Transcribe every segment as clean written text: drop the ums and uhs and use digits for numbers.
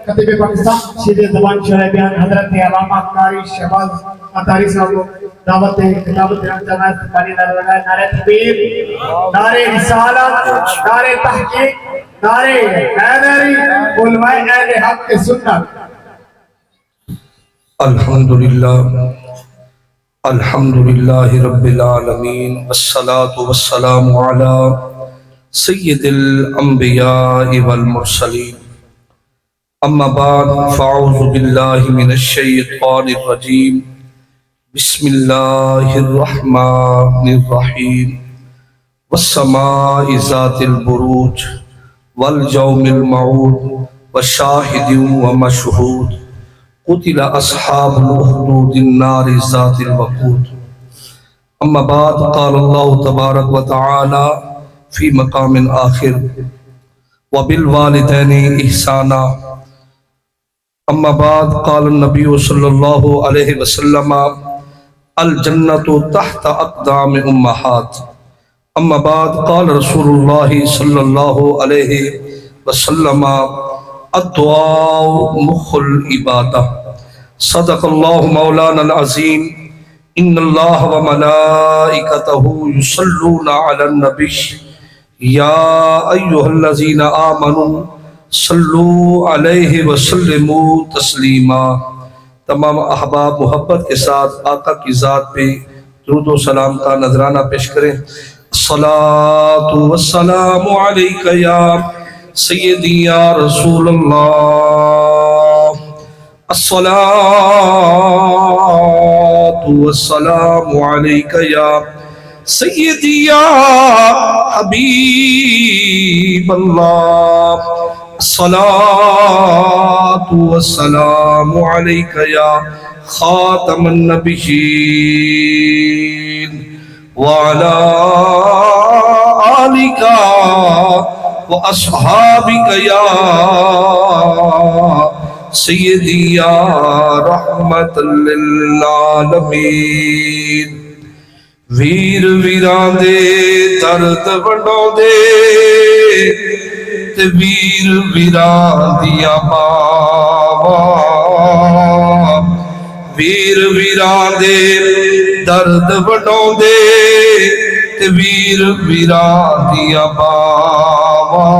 خطیب پاکستان شیر زبان شرح بیان حضرت علامہ قاری شہباز عطاری صاحب کو دعوت خطابت رمضان استقبالی لگائے. نعرہ تکبیر، نعرہ رسالت، نعرہ تحقیق، نعرہ حیدری، علماء اہل حق کے سنت. الحمدللہ رب العالمین والصلاة والسلام علی سید الانبیاء والمرسلین. اما بعد فاعوذ باللہ من الشیطان الرجیم. بسم اللہ الرحمن الرحیم. والسماء ذات البروج والجوم الموعود وشاہد ومشہود. قتل اصحاب الاخدود النار ذات الوقود. اما بعد قال اللہ تبارک وتعالی فی مقام آخر وبالوالدین احسانا. اما بعد قال النبی صلی اللہ علیہ وسلم الجنت تحت اقدام امہات. اما بعد قال رسول اللہ صلی اللہ علیہ وسلم الدعاء مخ العبادہ. صدق اللہ مولانا العظیم. ان اللہ وملائکتہ یصلون علی النبی یا ایہا الذین آمنوا صلوا علیہ وسلموا تسلیما. تمام احباب محبت کے ساتھ آقا کی ذات پہ درود و سلام کا نذرانہ پیش کریں. الصلاۃ والسلام علیک یا سیدی یا رسول اللہ. الصلاۃ والسلام علیک یا سیدی یا حبیب اللہ. الصلاۃ والسلام علیک یا خاتم النبیین وعلی آلک وَأَصْحَابِكَ يَا سَيِّدِي يَا رَحْمَةً لِلْعَالَمِينَ. ویر ویراں دے درد وڈاؤں دے تے ویر ویراں دیا ماواں. ویر ویراں دے درد وڈاؤں دے تے ویر ویراں دیا ماواں.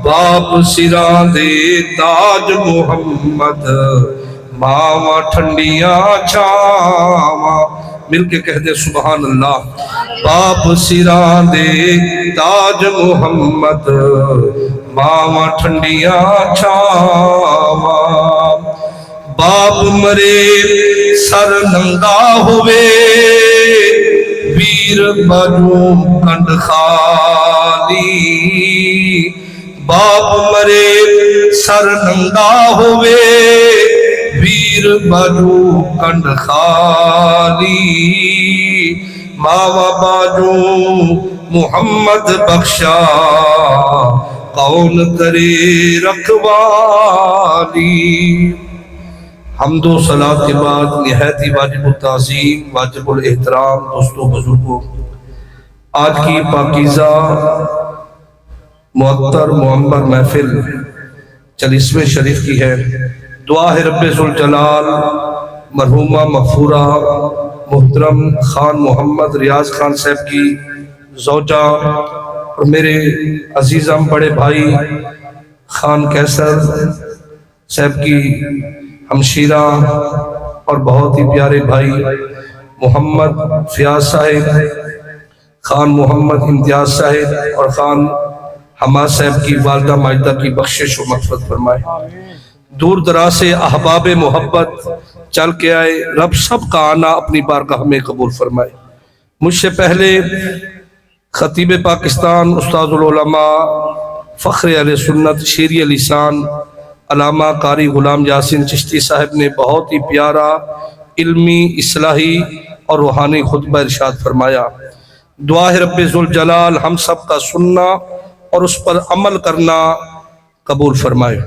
باپ سراں دے تاج محمد ماواں ٹھنڈیاں چھاواں. مل کے کہہ دے سبحان اللہ. باپ سراں دے تاج محمد ماواں ٹھنڈیاں چھاواں. باپ مرے سر ننگا ہوئے ویر بنو کنڈ خالی. باپ مرے سر ننگا ہوئے ویر بنو کنڈ خالی. ماوا باجو محمد بخشا کون کرے رکھوالی. حمد و صلاۃ کے بعد نہایت ہی واجب التعظیم واجب الاحترام دوستوں بزرگوں، آج کی پاکیزہ معطر معمر محفل 40ویں شریف کی ہے. دعا ہے رب ذوالجلال مرحومہ مغفورہ محترم خان محمد ریاض خان صاحب کی زوجہ اور میرے عزیزم بڑے بھائی خان کیسر صاحب کی ہمشیرہ اور بہت ہی پیارے بھائی محمد فیاض صاحب، خان محمد امتیاز صاحب اور خان حماد صاحب کی والدہ ماجدہ کی بخشش و مغفرت فرمائے. دور دراز سے احباب محبت چل کے آئے، رب سب کا آنا اپنی بارگاہ میں قبول فرمائے. مجھ سے پہلے خطیب پاکستان استاد العلماء فخر اہل سنت شیرِ لسان علامہ قاری غلام یاسین چشتی صاحب نے بہت ہی پیارا علمی اصلاحی اور روحانی خطبہ ارشاد فرمایا. دعا ہے رب ذوالجلال ہم سب کا سننا اور اس پر عمل کرنا قبول فرمائے.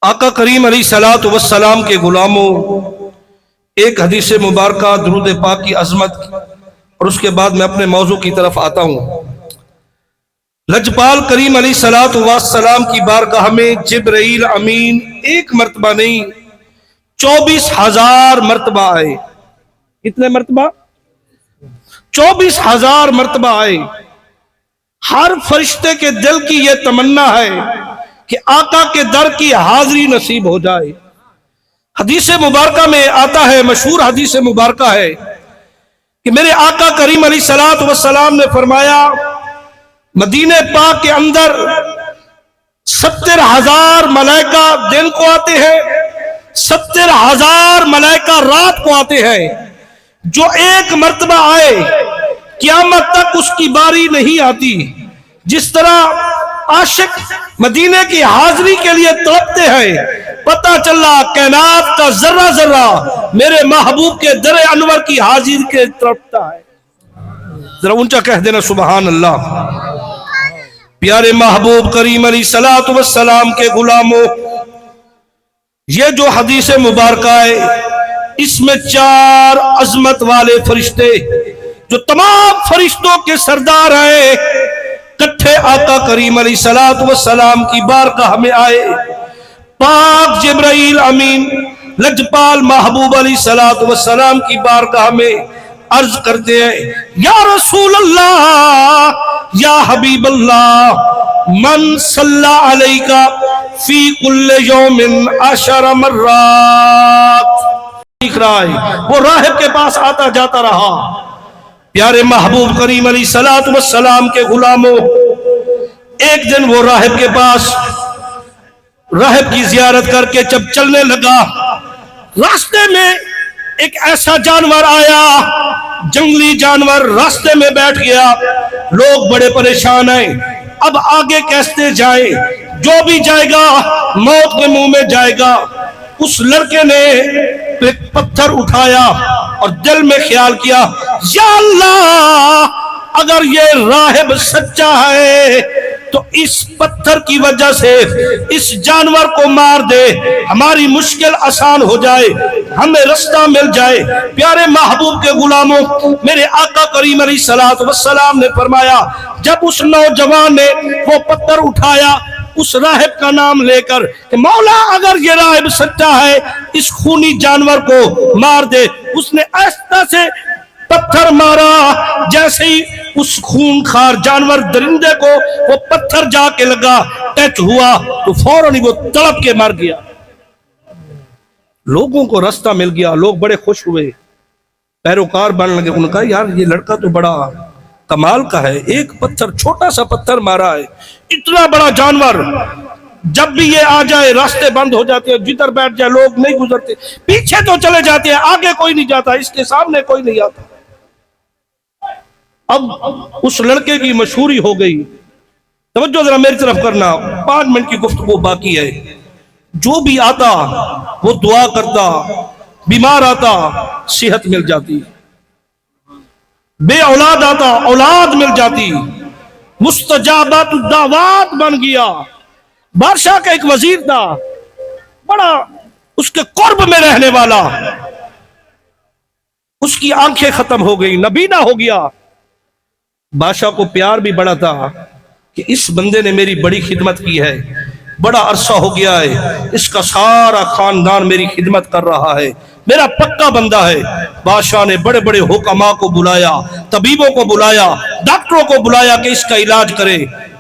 آقا کریم علیہ السلام کے غلاموں، ایک حدیث مبارکہ درود پاک کی عظمت اور اس کے بعد میں اپنے موضوع کی طرف آتا ہوں. لجپال کریم علیہ الصلوۃ والسلام کی بارگاہ میں جبرائیل امین ایک مرتبہ نہیں 24,000 مرتبہ آئے. کتنے مرتبہ؟ 24,000 مرتبہ آئے. ہر فرشتے کے دل کی یہ تمنا ہے کہ آقا کے در کی حاضری نصیب ہو جائے. حدیث مبارکہ میں آتا ہے، مشہور حدیث مبارکہ ہے کہ میرے آقا کریم علیہ الصلوۃ والسلام نے فرمایا مدینہ پاک کے اندر 70,000 ملائکہ دن کو آتے ہیں، 70,000 ملائکہ رات کو آتے ہیں. جو ایک مرتبہ آئے قیامت تک اس کی باری نہیں آتی. جس طرح عاشق مدینے کی حاضری کے لیے تڑپتے ہیں، پتہ چلا کائنات کا ذرہ ذرہ میرے محبوب کے در انور کی حاضری کے تڑپتا ہے. ذرا اونچا کہہ دینا سبحان اللہ. پیارے محبوب کریم علیہ الصلوۃ والسلام کے غلاموں، یہ جو حدیث مبارکہ ہے اس میں 4 عظمت والے فرشتے جو تمام فرشتوں کے سردار ہیں کٹھے آقا کریم علیہ الصلوۃ والسلام کی بارگاہ میں آئے. پاک جبرائیل امین لجپال محبوب علیہ الصلوۃ والسلام کی بارگاہ میں عرض کرتے ہیں یا رسول اللہ، یا حبیب اللہ، من صلی علیک فی کل یوم 10 مرات. وہ راہب کے پاس آتا جاتا رہا. پیارے محبوب کریم علیہ الصلوۃ والسلام کے غلاموں، ایک دن وہ راہب کے پاس راہب کی زیارت کر کے جب چلنے لگا، راستے میں ایک ایسا جانور آیا، جنگلی جانور راستے میں بیٹھ گیا. لوگ بڑے پریشان ہیں، اب آگے کیسے جائیں؟ جو بھی جائے گا موت کے منہ میں جائے گا. اس لڑکے نے ایک پتھر اٹھایا اور دل میں خیال کیا یا اللہ، اگر یہ راہب سچا ہے تو اس پتھر کی وجہ سے اس جانور کو مار دے، ہماری مشکل آسان ہو جائے، ہمیں رستہ مل جائے. پیارے محبوب کے غلاموں، میرے آقا کریم علیہ الصلوۃ والسلام نے فرمایا جب اس نوجوان نے وہ پتھر اٹھایا اس راہب کا نام لے کر کہ مولا اگر یہ راہب سچا ہے اس خونی جانور کو مار دے، اس نے ایسا سے پتھر مارا جیسے ہی اس خونخوار جانور درندے کو وہ پتھر جا کے لگا، ٹچ ہوا تو فوراً وہ تڑپ کے مر گیا. لوگوں کو رستہ مل گیا، لوگ بڑے خوش ہوئے، پیروکار بننے لگے. انہوں نے کہا یار یہ لڑکا تو بڑا کمال کا ہے، ایک پتھر چھوٹا سا پتھر مارا ہے، اتنا بڑا جانور. جب بھی یہ آ جائے راستے بند ہو جاتے ہیں، جدھر بیٹھ جائے لوگ نہیں گزرتے، پیچھے تو چلے جاتے ہیں، آگے کوئی نہیں جاتا، اس کے سامنے کوئی نہیں آتا. اب اس لڑکے کی مشہوری ہو گئی. توجہ ذرا میری طرف کرنا، 5 منٹ کی گفتگو باقی ہے. جو بھی آتا وہ دعا کرتا، بیمار آتا صحت مل جاتی، بے اولاد آتا اولاد مل جاتی، مستجابات الدعوات بن گیا. بادشاہ کا ایک وزیر تھا، بڑا اس کے قرب میں رہنے والا، اس کی آنکھیں ختم ہو گئی، نبینا ہو گیا. بادشاہ کو پیار بھی بڑا تھا کہ اس بندے نے میری بڑی خدمت کی ہے، بڑا عرصہ ہو گیا ہے، اس کا سارا خاندان میری خدمت کر رہا ہے، میرا پکا بندہ ہے. بادشاہ نے بڑے بڑے حکماء کو بلایا، طبیبوں کو بلایا، ڈاکٹروں کو بلایا کہ اس کا علاج کرے.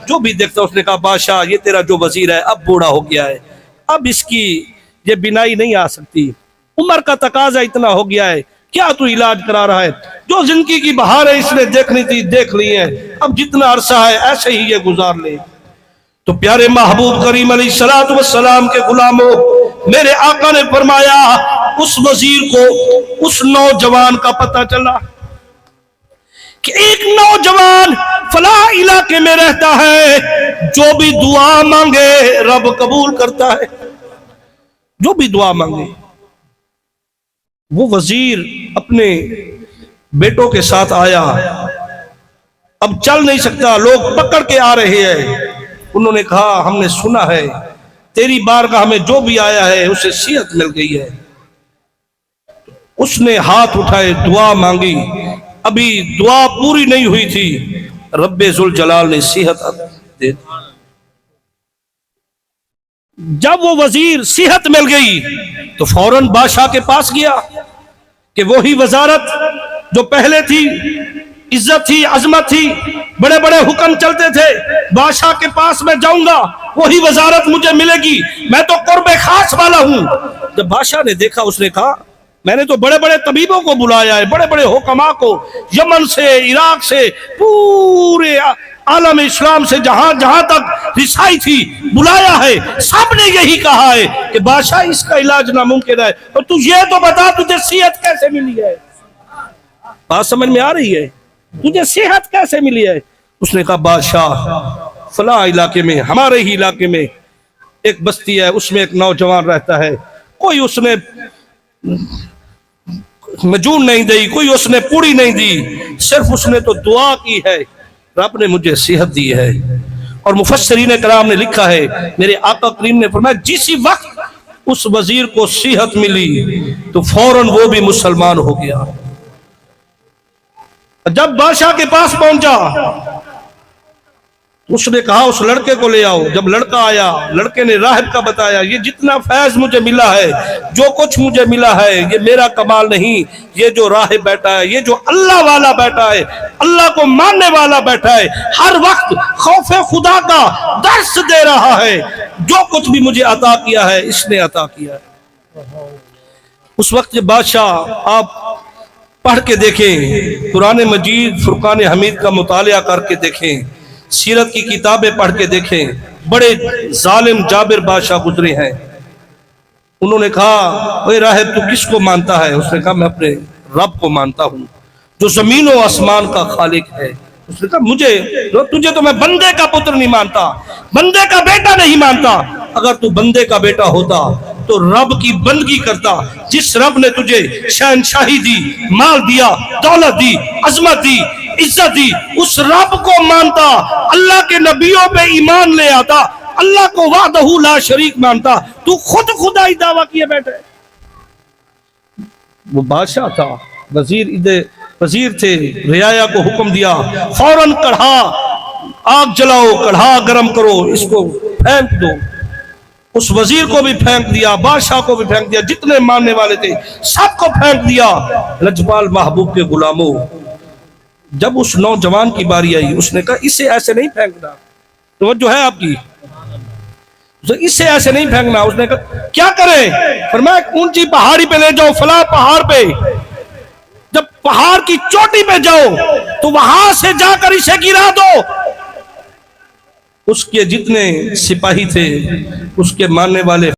جو بھی دیکھتا اس نے کہا بادشاہ یہ تیرا جو وزیر ہے اب بوڑھا ہو گیا ہے، اب اس کی یہ بینائی نہیں آ سکتی، عمر کا تقاضا اتنا ہو گیا ہے، کیا تو علاج کرا رہا ہے؟ جو زندگی کی بہار ہے اس نے دیکھنی تھی دیکھ لی ہے، اب جتنا عرصہ ہے ایسے ہی یہ گزار لے. تو پیارے محبوب کریم علیہ الصلوۃ والسلام کے غلاموں، میرے آقا نے فرمایا اس وزیر کو اس نوجوان کا پتہ چلا کہ ایک نوجوان فلاں علاقے میں رہتا ہے، جو بھی دعا مانگے رب قبول کرتا ہے، جو بھی دعا مانگے. وہ وزیر اپنے بیٹوں کے ساتھ آیا، اب چل نہیں سکتا، لوگ پکڑ کے آ رہے ہیں. انہوں نے کہا ہم نے سنا ہے تیری بارگاہ میں جو بھی آیا ہے اسے صحت مل گئی ہے. اس نے ہاتھ اٹھائے، دعا مانگی، ابھی دعا پوری نہیں ہوئی تھی، رب ذوالجلال نے صحت دے دی۔ جب وہ وزیر صحت مل گئی تو فوراً بادشاہ کے پاس گیا کہ وہی وزارت جو پہلے تھی، عزت تھی، عظمت تھی، بڑے بڑے حکم چلتے تھے، بادشاہ کے پاس میں جاؤں گا وہی وزارت مجھے ملے گی، میں تو قرب خاص والا ہوں۔ جب بادشاہ نے دیکھا، اس نے کہا میں نے تو بڑے بڑے طبیبوں کو بلایا ہے، بڑے بڑے حکماء کو، یمن سے، عراق سے، پورے عالم اسلام سے جہاں جہاں تک رسائی تھی بلایا ہے، سب نے یہی کہا ہے کہ بادشاہ اس کا علاج ناممکن ہے، اور تو یہ تو بتا تجھے صحت کیسے ملی ہے؟ بات سمجھ میں آ رہی ہے؟ تجھے صحت کیسے ملی ہے؟ اس نے کہا بادشاہ فلاں علاقے میں، ہمارے ہی علاقے میں ایک بستی ہے، اس میں ایک نوجوان رہتا ہے، کوئی اس نے مجون نہیں دی، کوئی اس نے پوڑی نہیں دی، صرف اس نے تو دعا کی ہے، رب نے مجھے صحت دی ہے۔ اور مفسرین کرام نے لکھا ہے، میرے آقا کریم نے فرمایا جسی وقت اس وزیر کو صحت ملی تو فوراً وہ بھی مسلمان ہو گیا۔ جب بادشاہ کے پاس پہنچا اس نے کہا اس لڑکے کو لے آؤ۔ جب لڑکا آیا، لڑکے نے راہب کا بتایا یہ جتنا فیض مجھے ملا ہے، جو کچھ مجھے ملا ہے، یہ میرا کمال نہیں، یہ جو راہب بیٹھا ہے، یہ جو اللہ والا بیٹھا ہے، اللہ کو ماننے والا بیٹھا ہے، ہر وقت خوف خدا کا درس دے رہا ہے، جو کچھ بھی مجھے عطا کیا ہے اس نے عطا کیا ہے۔ اس وقت بادشاہ آپ پڑھ کے دیکھیں، قرآن مجید فرقان حمید کا مطالعہ کر کے دیکھیں، سیرت کی کتابیں پڑھ کے دیکھیں، بڑے ظالم جابر بادشاہ گزرے ہیں۔ انہوں نے کہا اے راہب تو کس کو مانتا ہے؟ اس نے کہا میں اپنے رب کو مانتا ہوں جو زمین و آسمان کا خالق ہے۔ اس نے کہا تجھے تو میں بندے کا پتر نہیں مانتا، بندے کا بیٹا نہیں مانتا، اگر تو بندے کا بیٹا ہوتا تو رب کی بندگی کرتا، جس رب نے تجھے شہنشاہی دی، مال دیا، دولت دی، عظمت دی، عزت دی، اس رب کو مانتا، اللہ کے نبیوں پہ ایمان لے آتا، اللہ کو وحدہ لا شریک مانتا، تو خود خدائی دعویٰ کیے بیٹھے۔ وہ بادشاہ تھا، وزیر تھے، رعایا کو حکم دیا فوراً کڑھا آگ جلاؤ، کڑھا گرم کرو، اس کو پھینک دو۔ اس وزیر کو بھی پھینک دیا، بادشاہ کو بھی پھینک دیا، جتنے ماننے والے تھے سب کو پھینک دیا۔ لجپال محبوب کے غلاموں، جب اس نوجوان کی باری آئی اس نے کہا اسے ایسے نہیں پھینکنا، توجہ ہے آپ کی، اسے ایسے نہیں پھینکنا۔ اس نے کہا کیا کریں؟ فرمایا اونچی پہاڑی پہ لے جاؤ، فلاں پہاڑ پہ، جب پہاڑ کی چوٹی پہ جاؤ تو وہاں سے جا کر اسے گرا دو۔ اس کے جتنے سپاہی تھے، اس کے ماننے والے